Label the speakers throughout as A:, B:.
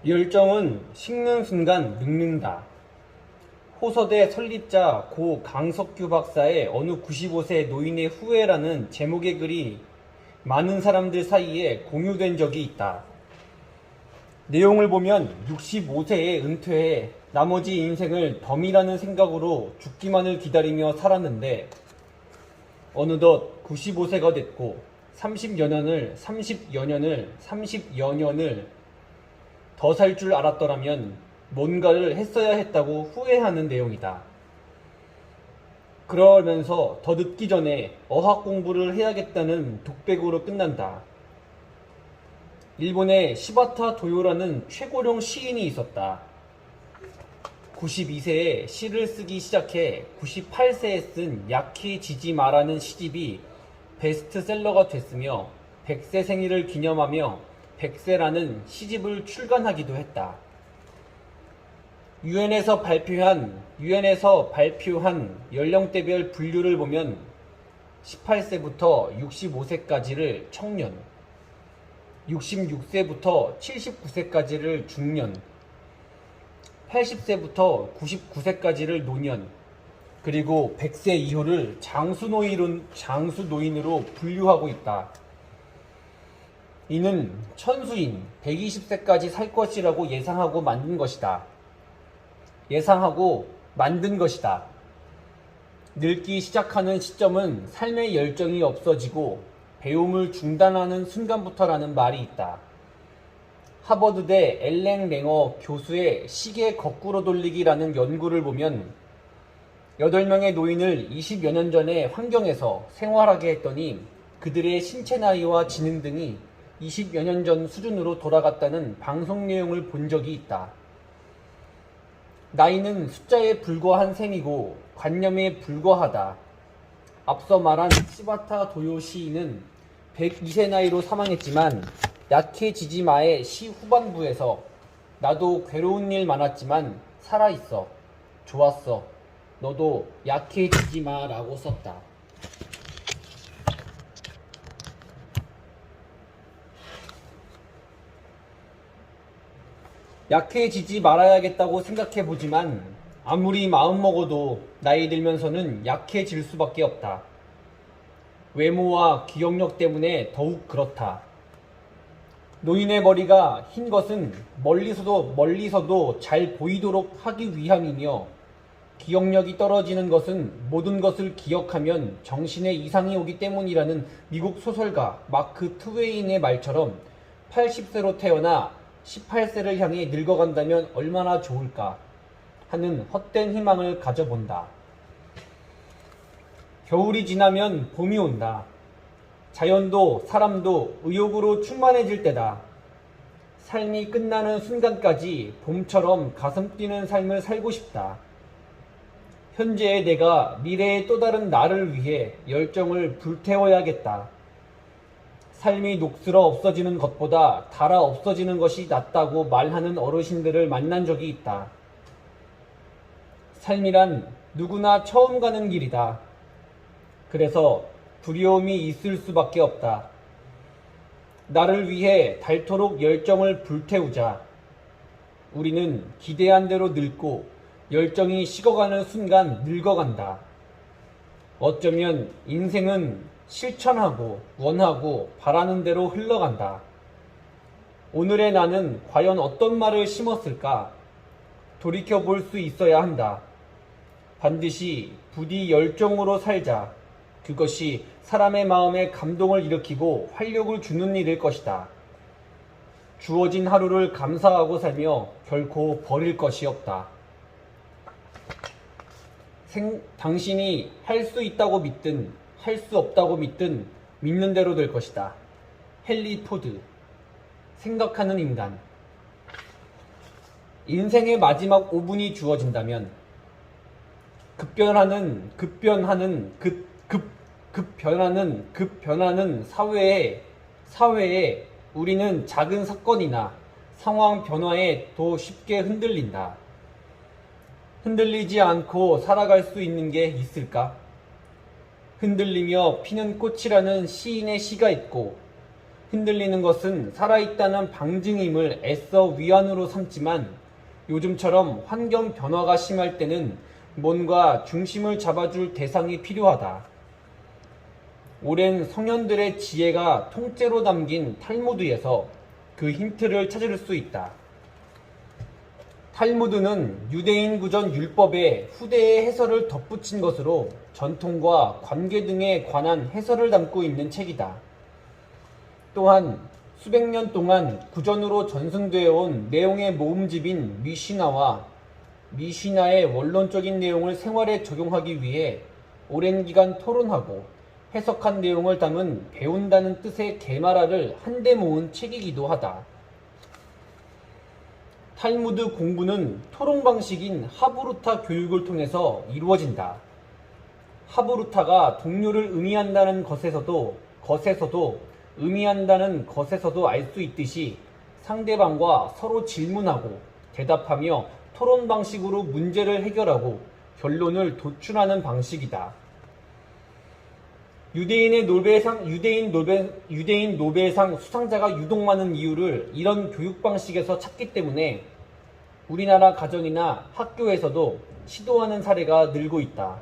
A: 열정은 식는 순간 늙는다. 호서대 설립자 고 강석규 박사의 어느 95세 노인의 후회라는 제목의 글이 많은 사람들 사이에 공유된 적이 있다. 내용을 보면 65세에 은퇴해 나머지 인생을 덤이라는 생각으로 죽기만을 기다리며 살았는데 어느덧 95세가 됐고 30여 년을 더 살 줄 알았더라면 뭔가를 했어야 했다고 후회하는 내용이다. 그러면서 더 늦기 전에 어학 공부를 해야겠다는 독백으로 끝난다. 일본에 시바타 도요라는 최고령 시인이 있었다. 92세에 시를 쓰기 시작해 98세에 쓴 야키 지지마라는 시집이 베스트셀러가 됐으며 100세 생일을 기념하며 100세라는 시집을 출간하기도 했다. 유엔에서 발표한 연령대별 분류를 보면 18세부터 65세까지를 청년, 66세부터 79세까지를 중년, 80세부터 99세까지를 노년, 그리고 100세 이후를 장수노인으로 분류하고 있다. 이는 천수인 120세까지 살 것이라고 예상하고 만든 것이다. 늙기 시작하는 시점은 삶의 열정이 없어지고 배움을 중단하는 순간부터라는 말이 있다. 하버드대 엘랭 랭어 교수의 시계 거꾸로 돌리기라는 연구를 보면 8명의 노인을 20여 년 전의 환경에서 생활하게 했더니 그들의 신체 나이와 지능 등이 20여 년 전 수준으로 돌아갔다는 방송 내용을 본 적이 있다. 나이는 숫자에 불과한 셈이고 관념에 불과하다. 앞서 말한 시바타 도요 시인은 102세 나이로 사망했지만 야케 지지마의 시 후반부에서 나도 괴로운 일 많았지만 살아있어. 좋았어. 너도 야케 지지마라고 썼다. 약해지지 말아야겠다고 생각해보지만 아무리 마음먹어도 나이 들면서는 약해질 수밖에 없다. 외모와 기억력 때문에 더욱 그렇다. 노인의 머리가 흰 것은 멀리서도 잘 보이도록 하기 위함이며 기억력이 떨어지는 것은 모든 것을 기억하면 정신에 이상이 오기 때문이라는 미국 소설가 마크 트웨인의 말처럼 80세로 태어나 18세를 향해 늙어간다면 얼마나 좋을까 하는 헛된 희망을 가져본다. 겨울이 지나면 봄이 온다. 자연도 사람도 의욕으로 충만해질 때다. 삶이 끝나는 순간까지 봄처럼 가슴 뛰는 삶을 살고 싶다. 현재의 내가 미래의 또 다른 나를 위해 열정을 불태워야겠다. 삶이 녹슬어 없어지는 것보다 닳아 없어지는 것이 낫다고 말하는 어르신들을 만난 적이 있다. 삶이란 누구나 처음 가는 길이다. 그래서 두려움이 있을 수밖에 없다. 나를 위해 닳도록 열정을 불태우자. 우리는 기대한 대로 늙고 열정이 식어가는 순간 늙어간다. 어쩌면 인생은 실천하고 원하고 바라는 대로 흘러간다. 오늘의 나는 과연 어떤 말을 심었을까? 돌이켜볼 수 있어야 한다. 반드시 부디 열정으로 살자. 그것이 사람의 마음에 감동을 일으키고 활력을 주는 일일 것이다. 주어진 하루를 감사하고 살며 결코 버릴 것이 없다. 당신이 할 수 있다고 믿든 할 수 없다고 믿든 믿는 대로 될 것이다. 헨리 포드. 생각하는 인간. 인생의 마지막 5분이 주어진다면 급변하는 사회에 우리는 작은 사건이나 상황 변화에 더 쉽게 흔들린다. 흔들리지 않고 살아갈 수 있는 게 있을까? 흔들리며 피는 꽃이라는 시인의 시가 있고 흔들리는 것은 살아있다는 방증임을 애써 위안으로 삼지만 요즘처럼 환경 변화가 심할 때는 뭔가 중심을 잡아줄 대상이 필요하다. 오랜 성현들의 지혜가 통째로 담긴 탈무드에서 그 힌트를 찾을 수 있다. 탈무드는 유대인 구전 율법에 후대의 해설을 덧붙인 것으로 전통과 관계 등에 관한 해설을 담고 있는 책이다. 또한 수백 년 동안 구전으로 전승되어 온 내용의 모음집인 미시나의 원론적인 내용을 생활에 적용하기 위해 오랜 기간 토론하고 해석한 내용을 담은 배운다는 뜻의 게마라를 한데 모은 책이기도 하다. 탈무드 공부는 토론 방식인 하브루타 교육을 통해서 이루어진다. 하브루타가 동료를 의미한다는 것에서도 의미한다는 것에서도 알 수 있듯이 상대방과 서로 질문하고 대답하며 토론 방식으로 문제를 해결하고 결론을 도출하는 방식이다. 유대인 노벨상 수상자가 유독 많은 이유를 이런 교육 방식에서 찾기 때문에 우리나라 가정이나 학교에서도 시도하는 사례가 늘고 있다.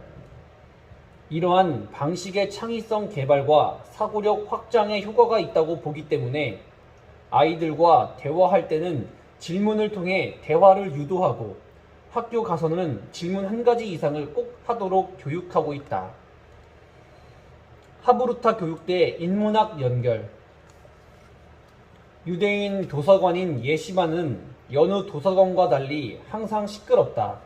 A: 이러한 방식의 창의성 개발과 사고력 확장에 효과가 있다고 보기 때문에 아이들과 대화할 때는 질문을 통해 대화를 유도하고 학교 가서는 질문 한 가지 이상을 꼭 하도록 교육하고 있다. 하브루타 교육대 인문학 연결. 유대인 도서관인 예시바는 여느 도서관과 달리 항상 시끄럽다.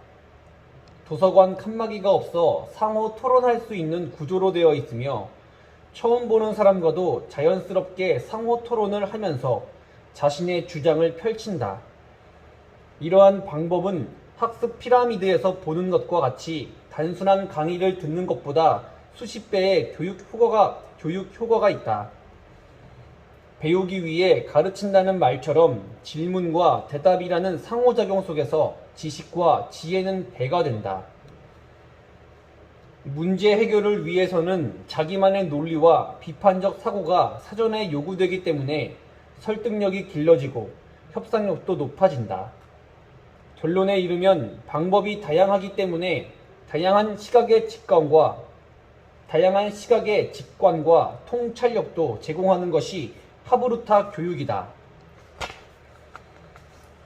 A: 도서관 칸막이가 없어 상호 토론할 수 있는 구조로 되어 있으며 처음 보는 사람과도 자연스럽게 상호 토론을 하면서 자신의 주장을 펼친다. 이러한 방법은 학습 피라미드에서 보는 것과 같이 단순한 강의를 듣는 것보다 수십 배의 교육 효과가 있다. 배우기 위해 가르친다는 말처럼 질문과 대답이라는 상호작용 속에서 지식과 지혜는 배가 된다. 문제 해결을 위해서는 자기만의 논리와 비판적 사고가 사전에 요구되기 때문에 설득력이 길러지고 협상력도 높아진다. 결론에 이르면 방법이 다양하기 때문에 다양한 시각의 직관과 통찰력도 제공하는 것이 하브루타 교육이다.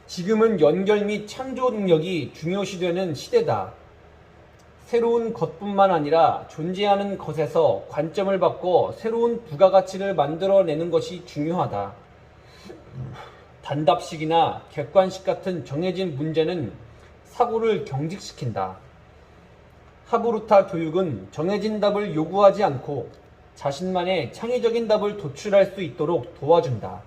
A: 지금은 연결 및 창조 능력이 중요시되는 시대다. 새로운 것뿐만 아니라 존재하는 것에서 관점을 바꿔 새로운 부가가치를 만들어내는 것이 중요하다. 단답식이나 객관식 같은 정해진 문제는 사고를 경직시킨다. 하브루타 교육은 정해진 답을 요구하지 않고 자신만의 창의적인 답을 도출할 수 있도록 도와준다.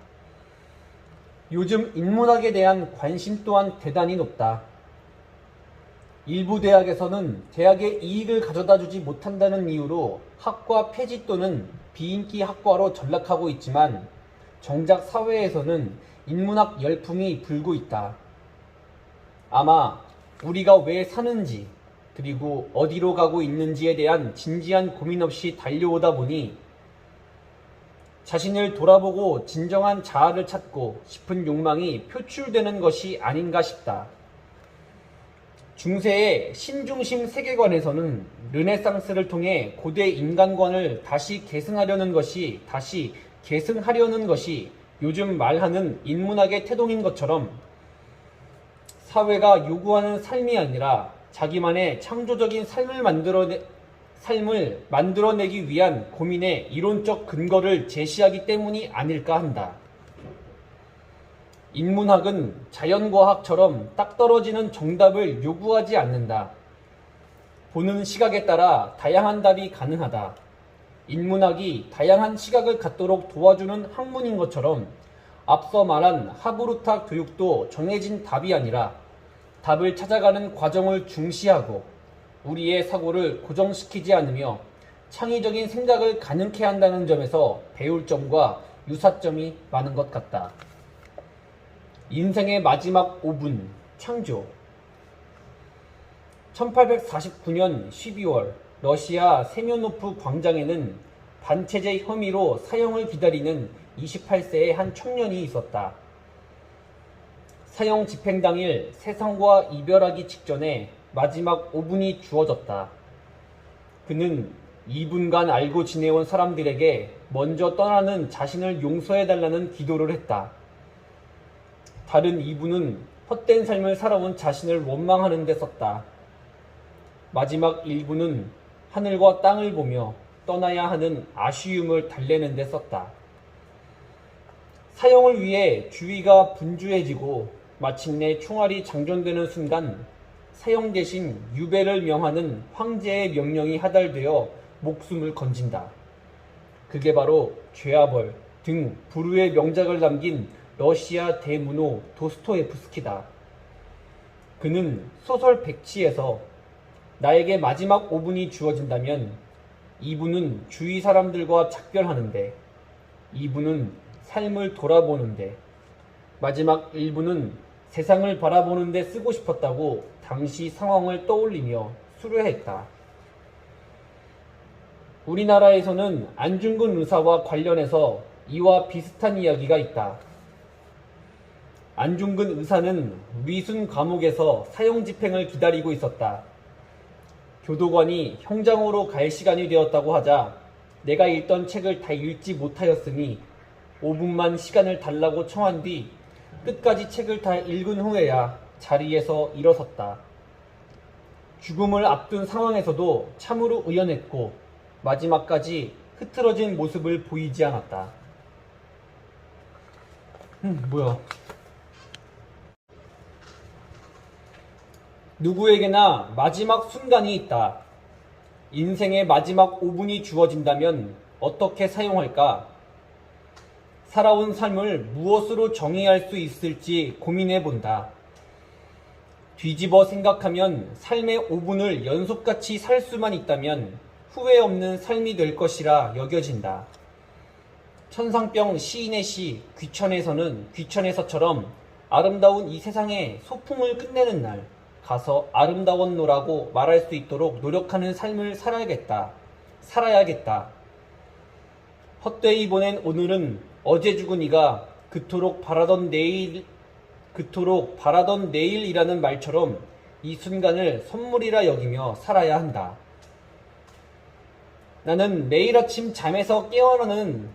A: 요즘 인문학에 대한 관심 또한 대단히 높다. 일부 대학에서는 대학의 이익을 가져다 주지 못한다는 이유로 학과 폐지 또는 비인기 학과로 전락하고 있지만 정작 사회에서는 인문학 열풍이 불고 있다. 아마 우리가 왜 사는지 그리고 어디로 가고 있는지에 대한 진지한 고민 없이 달려오다 보니 자신을 돌아보고 진정한 자아를 찾고 싶은 욕망이 표출되는 것이 아닌가 싶다. 중세의 신중심 세계관에서는 르네상스를 통해 고대 인간관을 다시 계승하려는 것이 요즘 말하는 인문학의 태동인 것처럼 사회가 요구하는 삶이 아니라 자기만의 창조적인 삶을 만들어내기 위한 고민의 이론적 근거를 제시하기 때문이 아닐까 한다. 인문학은 자연과학처럼 딱 떨어지는 정답을 요구하지 않는다. 보는 시각에 따라 다양한 답이 가능하다. 인문학이 다양한 시각을 갖도록 도와주는 학문인 것처럼 앞서 말한 하브루타 교육도 정해진 답이 아니라 답을 찾아가는 과정을 중시하고 우리의 사고를 고정시키지 않으며 창의적인 생각을 가능케 한다는 점에서 배울 점과 유사점이 많은 것 같다. 인생의 마지막 5분, 창조. 1849년 12월 러시아 세면노프 광장에는 반체제 혐의로 사형을 기다리는 28세의 한 청년이 있었다. 사형 집행 당일 세상과 이별하기 직전에 마지막 5분이 주어졌다. 그는 2분간 알고 지내온 사람들에게 먼저 떠나는 자신을 용서해달라는 기도를 했다. 다른 2분은 헛된 삶을 살아온 자신을 원망하는 데 썼다. 마지막 1분은 하늘과 땅을 보며 떠나야 하는 아쉬움을 달래는 데 썼다. 사형을 위해 주위가 분주해지고 마침내 총알이 장전되는 순간 사형 대신 유배를 명하는 황제의 명령이 하달되어 목숨을 건진다. 그게 바로 죄와 벌 등 불후의 명작을 남긴 러시아 대문호 도스토옙스키다. 그는 소설 백치에서 나에게 마지막 5분이 주어진다면 2분은 주위 사람들과 작별하는데, 2분은 삶을 돌아보는데, 마지막 1분은 세상을 바라보는데 쓰고 싶었다고 당시 상황을 떠올리며 수료했다. 우리나라에서는 안중근 의사와 관련해서 이와 비슷한 이야기가 있다. 안중근 의사는 위순 감옥에서 사형 집행을 기다리고 있었다. 교도관이 형장으로 갈 시간이 되었다고 하자 내가 읽던 책을 다 읽지 못하였으니 5분만 시간을 달라고 청한 뒤 끝까지 책을 다 읽은 후에야 자리에서 일어섰다. 죽음을 앞둔 상황에서도 참으로 의연했고 마지막까지 흐트러진 모습을 보이지 않았다. 뭐야. 누구에게나 마지막 순간이 있다. 인생의 마지막 5분이 주어진다면 어떻게 사용할까? 살아온 삶을 무엇으로 정의할 수 있을지 고민해 본다. 뒤집어 생각하면 삶의 5분을 연속같이 살 수만 있다면 후회 없는 삶이 될 것이라 여겨진다. 천상병 시인의 시 귀천에서처럼 아름다운 이 세상에 소풍을 끝내는 날 가서 아름다웠노라고 말할 수 있도록 노력하는 삶을 살아야겠다. 헛되이 보낸 오늘은 어제 죽은 이가 그토록 바라던 내일이라는 말처럼 이 순간을 선물이라 여기며 살아야 한다. 나는 매일 아침 잠에서 깨어나는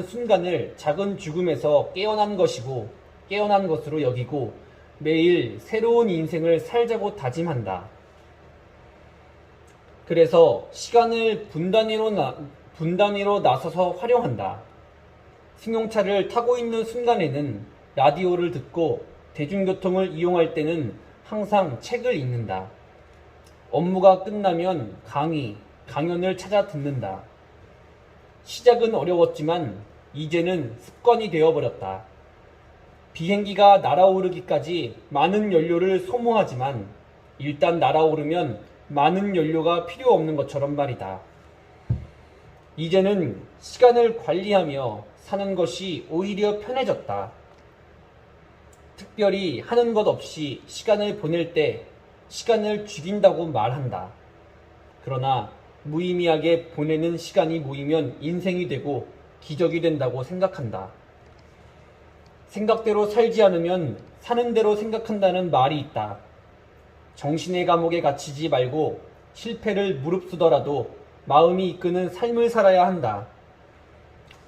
A: 순간을 작은 죽음에서 깨어난 것으로 여기고 매일 새로운 인생을 살자고 다짐한다. 그래서 시간을 분단위로 나서서 활용한다. 승용차를 타고 있는 순간에는 라디오를 듣고 대중교통을 이용할 때는 항상 책을 읽는다. 업무가 끝나면 강연을 찾아 듣는다. 시작은 어려웠지만 이제는 습관이 되어버렸다. 비행기가 날아오르기까지 많은 연료를 소모하지만 일단 날아오르면 많은 연료가 필요 없는 것처럼 말이다. 이제는 시간을 관리하며 사는 것이 오히려 편해졌다. 특별히 하는 것 없이 시간을 보낼 때 시간을 죽인다고 말한다. 그러나 무의미하게 보내는 시간이 모이면 인생이 되고 기적이 된다고 생각한다. 생각대로 살지 않으면 사는 대로 생각한다는 말이 있다. 정신의 감옥에 갇히지 말고 실패를 무릅쓰더라도 마음이 이끄는 삶을 살아야 한다.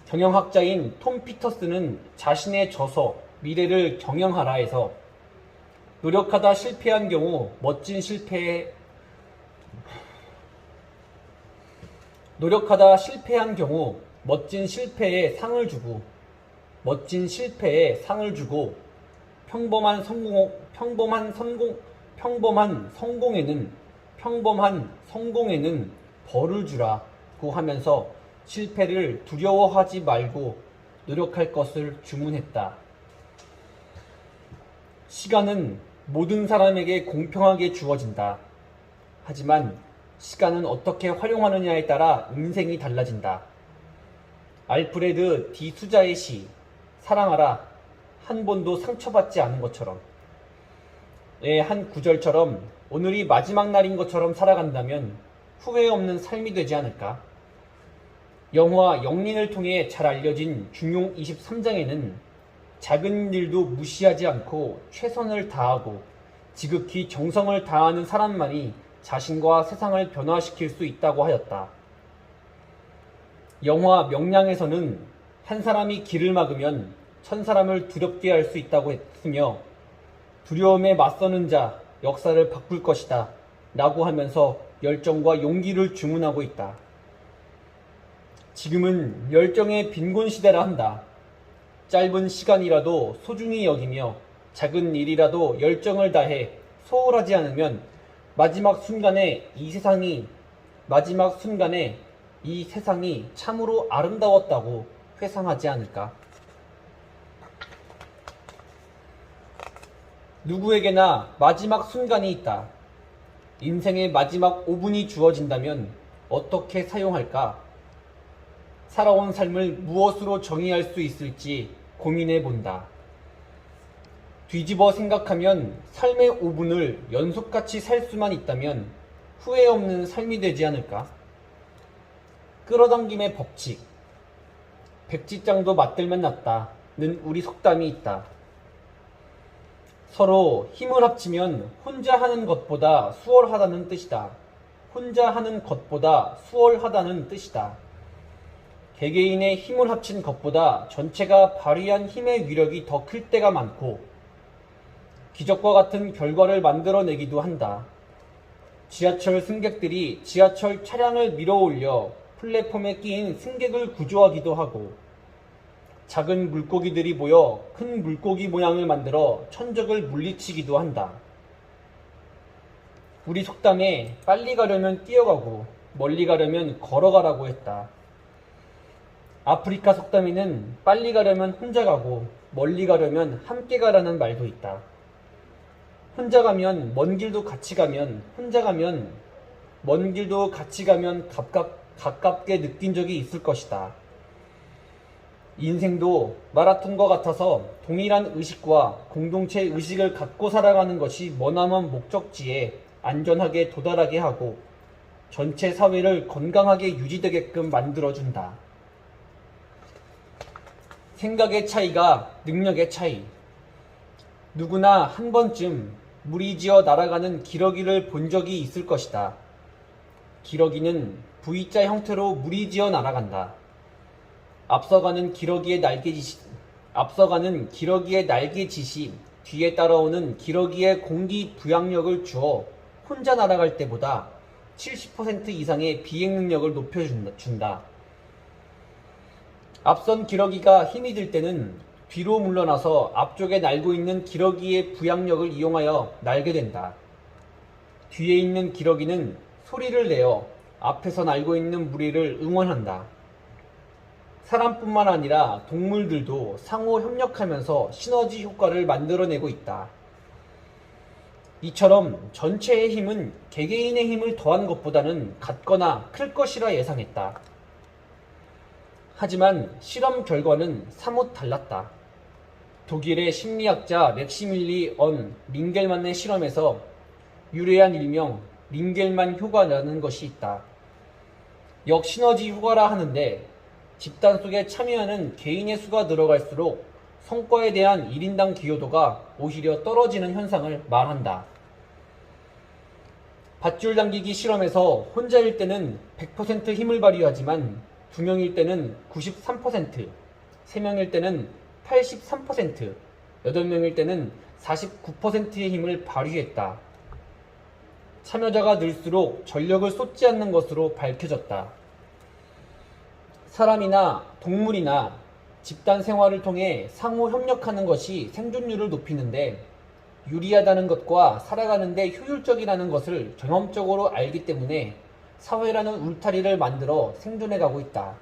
A: 경영학자인 톰 피터스는 자신의 저서 미래를 경영하라에서 노력하다 실패한 경우 멋진 실패의 상을 주고 평범한 성공에는 벌을 주라고 하면서 실패를 두려워하지 말고 노력할 것을 주문했다. 시간은 모든 사람에게 공평하게 주어진다. 하지만 시간은 어떻게 활용하느냐에 따라 인생이 달라진다. 알프레드 디 수자의 시 사랑하라 한 번도 상처받지 않은 것처럼 의 한 구절처럼 오늘이 마지막 날인 것처럼 살아간다면 후회 없는 삶이 되지 않을까? 영화 영린을 통해 잘 알려진 중용 23장에는 작은 일도 무시하지 않고 최선을 다하고 지극히 정성을 다하는 사람만이 자신과 세상을 변화시킬 수 있다고 하였다. 영화 명량에서는 한 사람이 길을 막으면 천 사람을 두렵게 할 수 있다고 했으며 두려움에 맞서는 자 역사를 바꿀 것이다 라고 하면서 열정과 용기를 주문하고 있다. 지금은 열정의 빈곤 시대라 한다. 짧은 시간이라도 소중히 여기며 작은 일이라도 열정을 다해 소홀하지 않으면 마지막 순간에 이 세상이 참으로 아름다웠다고 회상하지 않을까. 누구에게나 마지막 순간이 있다. 인생의 마지막 5분이 주어진다면 어떻게 사용할까? 살아온 삶을 무엇으로 정의할 수 있을지 고민해 본다. 뒤집어 생각하면 삶의 5분을 연속같이 살 수만 있다면 후회 없는 삶이 되지 않을까? 끌어당김의 법칙. 백지장도 맞들면 낫다는 우리 속담이 있다. 서로 힘을 합치면 혼자 하는 것보다 수월하다는 뜻이다. 혼자 하는 것보다 수월하다는 뜻이다. 개개인의 힘을 합친 것보다 전체가 발휘한 힘의 위력이 더 클 때가 많고 기적과 같은 결과를 만들어내기도 한다. 지하철 승객들이 지하철 차량을 밀어올려 플랫폼에 끼인 승객을 구조하기도 하고 작은 물고기들이 모여 큰 물고기 모양을 만들어 천적을 물리치기도 한다. 우리 속담에 빨리 가려면 뛰어가고 멀리 가려면 걸어가라고 했다. 아프리카 속담에는 빨리 가려면 혼자 가고 멀리 가려면 함께 가라는 말도 있다. 혼자 가면 먼 길도 같이 가면 혼자 가면 먼 길도 같이 가면 가깝게 느낀 적이 있을 것이다. 인생도 마라톤과 같아서 동일한 의식과 공동체 의식을 갖고 살아가는 것이 머나먼 목적지에 안전하게 도달하게 하고 전체 사회를 건강하게 유지되게끔 만들어준다. 생각의 차이가 능력의 차이. 누구나 한 번쯤 무리지어 날아가는 기러기를 본 적이 있을 것이다. 기러기는 V자 형태로 무리지어 날아간다. 앞서가는 기러기의 날개짓이 뒤에 따라오는 기러기의 공기 부양력을 주어 혼자 날아갈 때보다 70% 이상의 비행 능력을 높여준다. 앞선 기러기가 힘이 들 때는 뒤로 물러나서 앞쪽에 날고 있는 기러기의 부양력을 이용하여 날게 된다. 뒤에 있는 기러기는 소리를 내어 앞에서 날고 있는 무리를 응원한다. 사람뿐만 아니라 동물들도 상호 협력하면서 시너지 효과를 만들어내고 있다. 이처럼 전체의 힘은 개개인의 힘을 더한 것보다는 같거나 클 것이라 예상했다. 하지만 실험 결과는 사뭇 달랐다. 독일의 심리학자 맥시밀리 언 링겔만의 실험에서 유래한 일명 링겔만 효과라는 것이 있다. 역시너지 효과라 하는데 집단 속에 참여하는 개인의 수가 늘어갈수록 성과에 대한 1인당 기여도가 오히려 떨어지는 현상을 말한다. 밧줄 당기기 실험에서 혼자일 때는 100% 힘을 발휘하지만 2명일 때는 93%, 3명일 때는 83%, 8명일 때는 49%의 힘을 발휘했다. 참여자가 늘수록 전력을 쏟지 않는 것으로 밝혀졌다. 사람이나 동물이나 집단 생활을 통해 상호 협력하는 것이 생존율을 높이는데 유리하다는 것과 살아가는 데 효율적이라는 것을 경험적으로 알기 때문에 사회라는 울타리를 만들어 생존해가고 있다.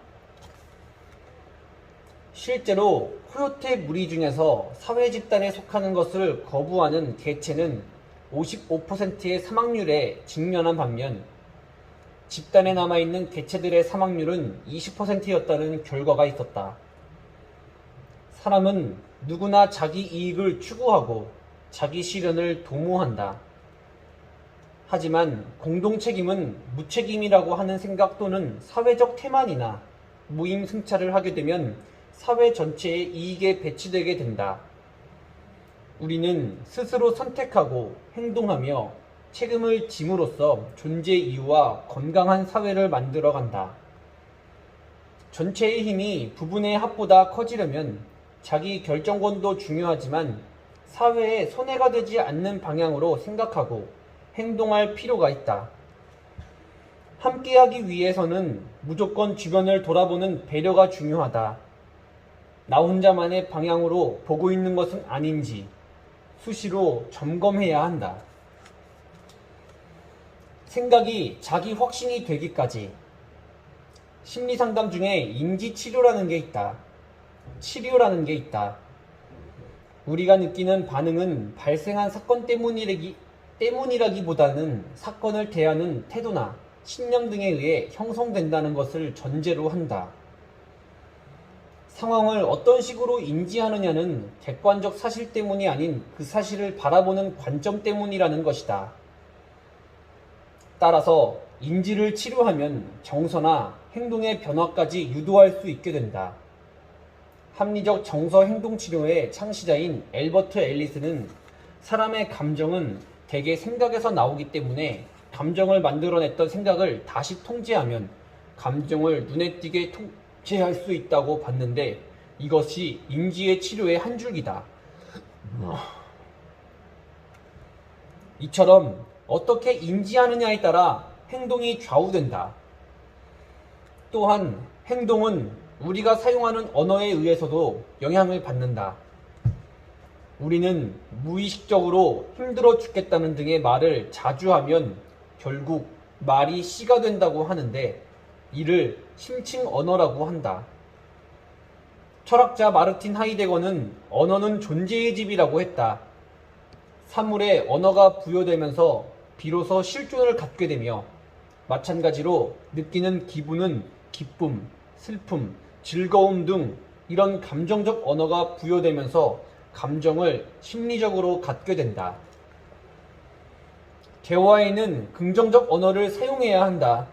A: 실제로 코요테 무리 중에서 사회 집단에 속하는 것을 거부하는 개체는 55%의 사망률에 직면한 반면 집단에 남아있는 개체들의 사망률은 20%였다는 결과가 있었다. 사람은 누구나 자기 이익을 추구하고 자기 실현을 도모한다. 하지만 공동책임은 무책임이라고 하는 생각 또는 사회적 태만이나 무임승차를 하게 되면 사회 전체의 이익에 배치되게 된다. 우리는 스스로 선택하고 행동하며 책임을 짐으로써 존재 이유와 건강한 사회를 만들어간다. 전체의 힘이 부분의 합보다 커지려면 자기 결정권도 중요하지만 사회에 손해가 되지 않는 방향으로 생각하고 행동할 필요가 있다. 함께하기 위해서는 무조건 주변을 돌아보는 배려가 중요하다. 나 혼자만의 방향으로 보고 있는 것은 아닌지 수시로 점검해야 한다. 생각이 자기 확신이 되기까지. 심리상담 중에 인지치료라는 게 있다. 치료라는 게 있다. 우리가 느끼는 반응은 발생한 사건 때문이라기보다는 사건을 대하는 태도나 신념 등에 의해 형성된다는 것을 전제로 한다. 상황을 어떤 식으로 인지하느냐는 객관적 사실 때문이 아닌 그 사실을 바라보는 관점 때문이라는 것이다. 따라서 인지를 치료하면 정서나 행동의 변화까지 유도할 수 있게 된다. 합리적 정서 행동 치료의 창시자인 엘버트 앨리스는 사람의 감정은 대개 생각에서 나오기 때문에 감정을 만들어냈던 생각을 다시 통제하면 감정을 눈에 띄게 통제할 수 있다고 봤는데 이것이 인지의 치료의 한 줄기다. 이처럼 어떻게 인지하느냐에 따라 행동이 좌우된다. 또한 행동은 우리가 사용하는 언어에 의해서도 영향을 받는다. 우리는 무의식적으로 힘들어 죽겠다는 등의 말을 자주 하면 결국 말이 씨가 된다고 하는데 이를 심층 언어라고 한다. 철학자 마르틴 하이데거는 언어는 존재의 집이라고 했다. 사물에 언어가 부여되면서 비로소 실존을 갖게 되며 마찬가지로 느끼는 기분은 기쁨, 슬픔, 즐거움 등 이런 감정적 언어가 부여되면서 감정을 심리적으로 갖게 된다. 대화에는 긍정적 언어를 사용해야 한다.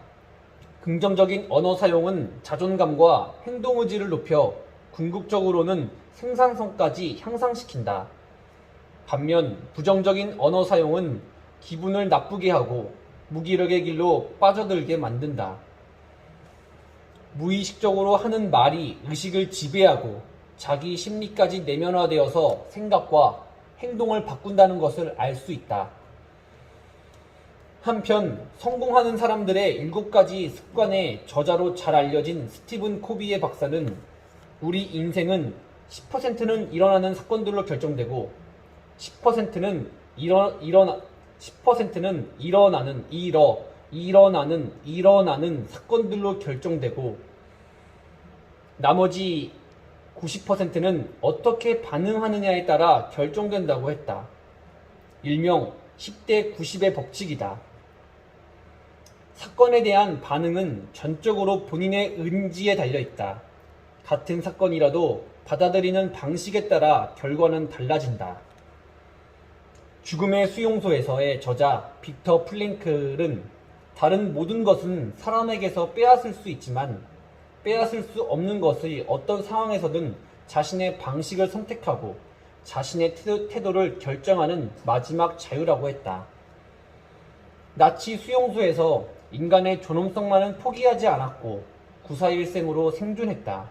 A: 긍정적인 언어 사용은 자존감과 행동 의지를 높여 궁극적으로는 생산성까지 향상시킨다. 반면 부정적인 언어 사용은 기분을 나쁘게 하고 무기력의 길로 빠져들게 만든다. 무의식적으로 하는 말이 의식을 지배하고 자기 심리까지 내면화되어서 생각과 행동을 바꾼다는 것을 알 수 있다. 한편 성공하는 사람들의 7가지 습관의 저자로 잘 알려진 스티븐 코비의 박사는 우리 인생은 10%는 일어나는 사건들로 결정되고 10%는 일어나는 사건들로 결정되고 나머지 90%는 어떻게 반응하느냐에 따라 결정된다고 했다. 일명 10대 90의 법칙이다. 사건에 대한 반응은 전적으로 본인의 의지에 달려있다. 같은 사건이라도 받아들이는 방식에 따라 결과는 달라진다. 죽음의 수용소에서의 저자 빅터 플랭클은 다른 모든 것은 사람에게서 빼앗을 수 있지만 빼앗을 수 없는 것이 어떤 상황에서든 자신의 방식을 선택하고 자신의 태도를 결정하는 마지막 자유라고 했다. 나치 수용소에서 인간의 존엄성만은 포기하지 않았고 구사일생으로 생존했다.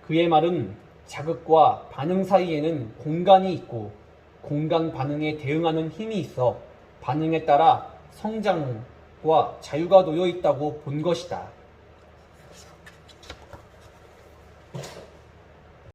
A: 그의 말은 자극과 반응 사이에는 공간이 있고 공간 반응에 대응하는 힘이 있어 반응에 따라 성장과 자유가 놓여 있다고 본 것이다.